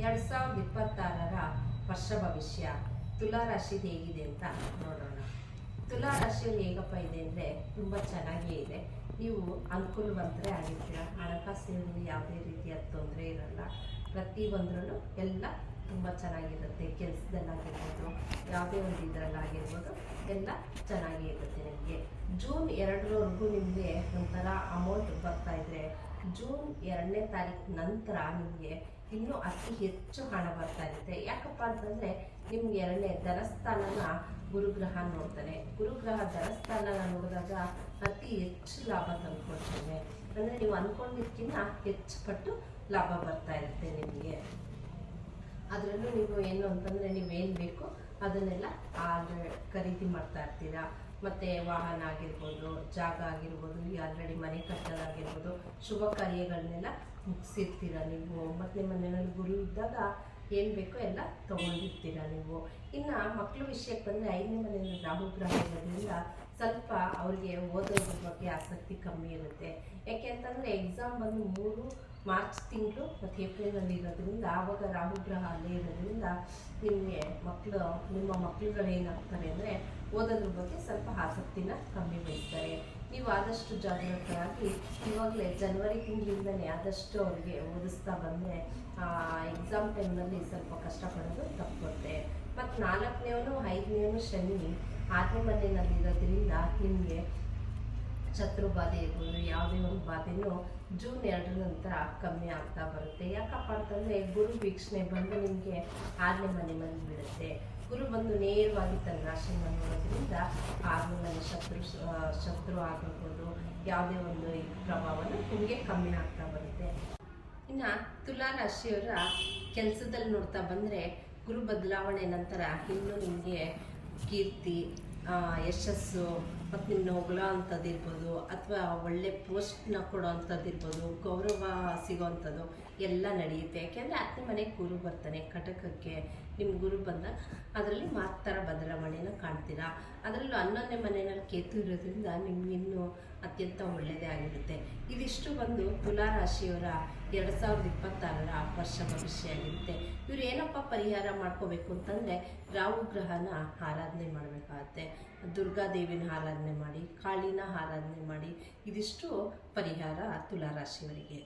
2026ರ ವರ್ಷ ಭವಿಷ್ಯ ತುಲಾ ರಾಶಿದು ಹೇಗಿದೆ ಅಂತ ನೋಡೋಣ. ತುಲಾ ರಾಶಿಯಲ್ಲಿ ಹೇಗಪ್ಪ ಇದೆ ಅಂದರೆ ತುಂಬ ಚೆನ್ನಾಗೇ ಇದೆ. ನೀವು ಅನುಕೂಲವಂತರೇ ಆಗಿರ್ತೀರ. ಹಣಕಾಸಿನಲ್ಲಿ ಯಾವುದೇ ರೀತಿಯ ತೊಂದರೆ ಇರಲ್ಲ. ಪ್ರತಿಯೊಂದರಲ್ಲೂ ಎಲ್ಲ ತುಂಬ ಚೆನ್ನಾಗಿರುತ್ತೆ. ಕೆಲಸದಲ್ಲಾಗಿರ್ಬೋದು, ಯಾವುದೇ ಒಂದು ಇದರಲ್ಲಾಗಿರ್ಬೋದು, ಎಲ್ಲ ಚೆನ್ನಾಗೇ ಇರುತ್ತೆ. ನಿಮಗೆ ಜೂನ್ 2ರವರೆಗೂ ನಿಮಗೆ ಒಂಥರ ಅಮೌಂಟ್ ಬರ್ತಾಯಿದ್ರೆ, ಜೂನ್ 2ನೇ ತಾರೀಕು ನಂತರ ನಿಮಗೆ ಇನ್ನೂ ಅತಿ ಹೆಚ್ಚು ಹಣ ಬರ್ತಾ ಇರುತ್ತೆ. ಯಾಕಪ್ಪ ಅಂತಂದರೆ ನಿಮ್ಗೆ 2ನೇ ಧನಸ್ಥಾನನ ಗುರುಗ್ರಹ ನೋಡ್ತಾನೆ. ಗುರುಗ್ರಹ ಧನಸ್ಥಾನನ ನೋಡಿದಾಗ ಅತಿ ಹೆಚ್ಚು ಲಾಭ ತಂದುಕೊಳ್ತಾನೆ. ಅಂದರೆ ನೀವು ಅಂದ್ಕೊಂಡಿದ್ದಕ್ಕಿಂತ ಹೆಚ್ಚು ಪಟ್ಟು ಲಾಭ ಬರ್ತಾ ಇರುತ್ತೆ ನಿಮಗೆ. ಅದರಲ್ಲೂ ನೀವು ಏನು ಅಂತಂದರೆ ನೀವೇನು ಬೇಕು ಅದನ್ನೆಲ್ಲ ಖರೀದಿ ಮಾಡ್ತಾ ಇರ್ತೀರಾ. ಮತ್ತು ವಾಹನ ಆಗಿರ್ಬೋದು, ಜಾಗ ಆಗಿರ್ಬೋದು, ಆಲ್ರೆಡಿ ಮನೆ ಕಟ್ಟೋದಾಗಿರ್ಬೋದು, ಶುಭ ಕಾರ್ಯಗಳನ್ನೆಲ್ಲ ಮುಗಿಸಿರ್ತೀರ ನೀವು. ಮತ್ತು ನಿಮ್ಮ ಮನೆಯಲ್ಲಿ ಗುರು ಇದ್ದಾಗ ಏನು ಬೇಕೋ ಎಲ್ಲ ತೊಗೊಂಡಿರ್ತೀರ ನೀವು. ಇನ್ನು ಮಕ್ಕಳ ವಿಷಯಕ್ಕೆ ಬಂದರೆ 5ನೇ ಮನೆಯಲ್ಲಿ ರಾಹು ಗ್ರಹ ಇರೋದ್ರಿಂದ ಸ್ವಲ್ಪ ಅವ್ರಿಗೆ ಓದೋದ್ರ ಬಗ್ಗೆ ಆಸಕ್ತಿ ಕಮ್ಮಿ ಇರುತ್ತೆ. ಯಾಕೆ ಅಂತಂದರೆ ಎಕ್ಸಾಮ್ ಬಂದು 3 ಮಾರ್ಚ್ ತಿಂಗಳು ಮತ್ತು ಏಪ್ರಿಲಲ್ಲಿ ಇರೋದ್ರಿಂದ ಆವಾಗ ರಾಹು ಗ್ರಹ ಅಲ್ಲೇ ಇರೋದ್ರಿಂದ ನಿಮ್ಮ ಮಕ್ಕಳುಗಳೇನಾಗ್ತಾರೆ ಅಂದರೆ ಓದೋದ್ರ ಬಗ್ಗೆ ಸ್ವಲ್ಪ ಆಸಕ್ತಿನ ಕಮ್ಮಿ ವಹಿಸ್ತಾರೆ. ನೀವು ಆದಷ್ಟು ಜಾಗೃತರಾಗಿ ಇವಾಗಲೇ ಜನವರಿ ತಿಂಗಳಿಂದಲೇ ಆದಷ್ಟು ಅವ್ರಿಗೆ ಓದಿಸ್ತಾ ಬಂದರೆ ಎಕ್ಸಾಮ್ ಟೈಮ್ನಲ್ಲಿ ಸ್ವಲ್ಪ ಕಷ್ಟಪಡೋದು ತಪ್ಪುತ್ತೆ. ಮತ್ತು 4ನೇವನು 5ನೇವನು ಶನಿ 6ನೇ ಮನೆಯಲ್ಲಿರೋದ್ರಿಂದ ನಿಮಗೆ ಶತ್ರು ಬಾಧೆ ಇರ್ಬೋದು, ಯಾವುದೇ ಒಂದು ಬಾಧೆನೂ ಜೂನ್ 2 ನಂತರ ಕಮ್ಮಿ ಆಗ್ತಾ ಬರುತ್ತೆ. ಯಾಕಪ್ಪ ಅಂತಂದರೆ ಗುರು ವೀಕ್ಷಣೆ ಬಂದು ನಿಮಗೆ 6ನೇ ಮನೆ ಬಿಡುತ್ತೆ. ಗುರು ಬಂದು ನೇರವಾಗಿ ತನ್ನ ರಾಶಿಯನ್ನು ನೋಡೋದ್ರಿಂದ 6ನೇ ಮನೆ ಶತ್ರು ಆಗಿರ್ಬೋದು, ಯಾವುದೇ ಒಂದು ಪ್ರಭಾವನ ನಿಮಗೆ ಕಮ್ಮಿ ಆಗ್ತಾ ಬರುತ್ತೆ. ಇನ್ನು ತುಲಾ ರಾಶಿಯವರ ಕೆಲಸದಲ್ಲಿ ನೋಡ್ತಾ ಬಂದರೆ ಗುರು ಬದಲಾವಣೆ ನಂತರ ಇನ್ನೂ ನಿಮಗೆ ಕೀರ್ತಿ, ಯಶಸ್ಸು ಮತ್ತು ನಿಮ್ಮನ್ನ ಹೊಗಳೋ ಅಂಥದ್ದಿರ್ಬೋದು, ಅಥವಾ ಒಳ್ಳೆ ಪೋಸ್ಟ್ನ ಕೊಡೋ ಅಂಥದ್ದಿರ್ಬೋದು, ಗೌರವ ಸಿಗೋ ಅಂಥದ್ದು ಎಲ್ಲ ನಡೆಯುತ್ತೆ. ಯಾಕೆಂದರೆ 10ನೇ ಮನೆಗೆ ಗುರು ಬರ್ತಾನೆ. ಕಟಕಕ್ಕೆ ನಿಮ್ಮ ಗುರು ಬಂದ ಅದರಲ್ಲಿ ಮಾತ್ರ ಬದಲಾವಣೆನ ಕಾಣ್ತೀರಾ. ಅದರಲ್ಲೂ 11ನೇ ಮನೆಯಲ್ಲಿ ಕೇತು ಇರೋದ್ರಿಂದ ನಿಮ್ಗೆ ಇನ್ನೂ ಅತ್ಯಂತ ಒಳ್ಳೆಯದೇ ಆಗಿರುತ್ತೆ. ಇದಿಷ್ಟು ಬಂದು ತುಲಾ ರಾಶಿಯವರ 2026ರ ವರ್ಷ ಭವಿಷ್ಯ ಆಗಿರುತ್ತೆ. ಇವ್ರು ಏನಪ್ಪ ಪರಿಹಾರ ಮಾಡ್ಕೋಬೇಕು ಅಂತಂದರೆ ರಾಹು ಗ್ರಹನ ಆರಾಧನೆ ಮಾಡಬೇಕಾಗತ್ತೆ. ದುರ್ಗಾದೇವಿನ ಆರಾಧನೆ ಮಾಡಿ, ಕಾಳಿನ ಆರಾಧನೆ ಮಾಡಿ. ಇದಿಷ್ಟು ಪರಿಹಾರ ತುಲಾ ರಾಶಿಯವರಿಗೆ.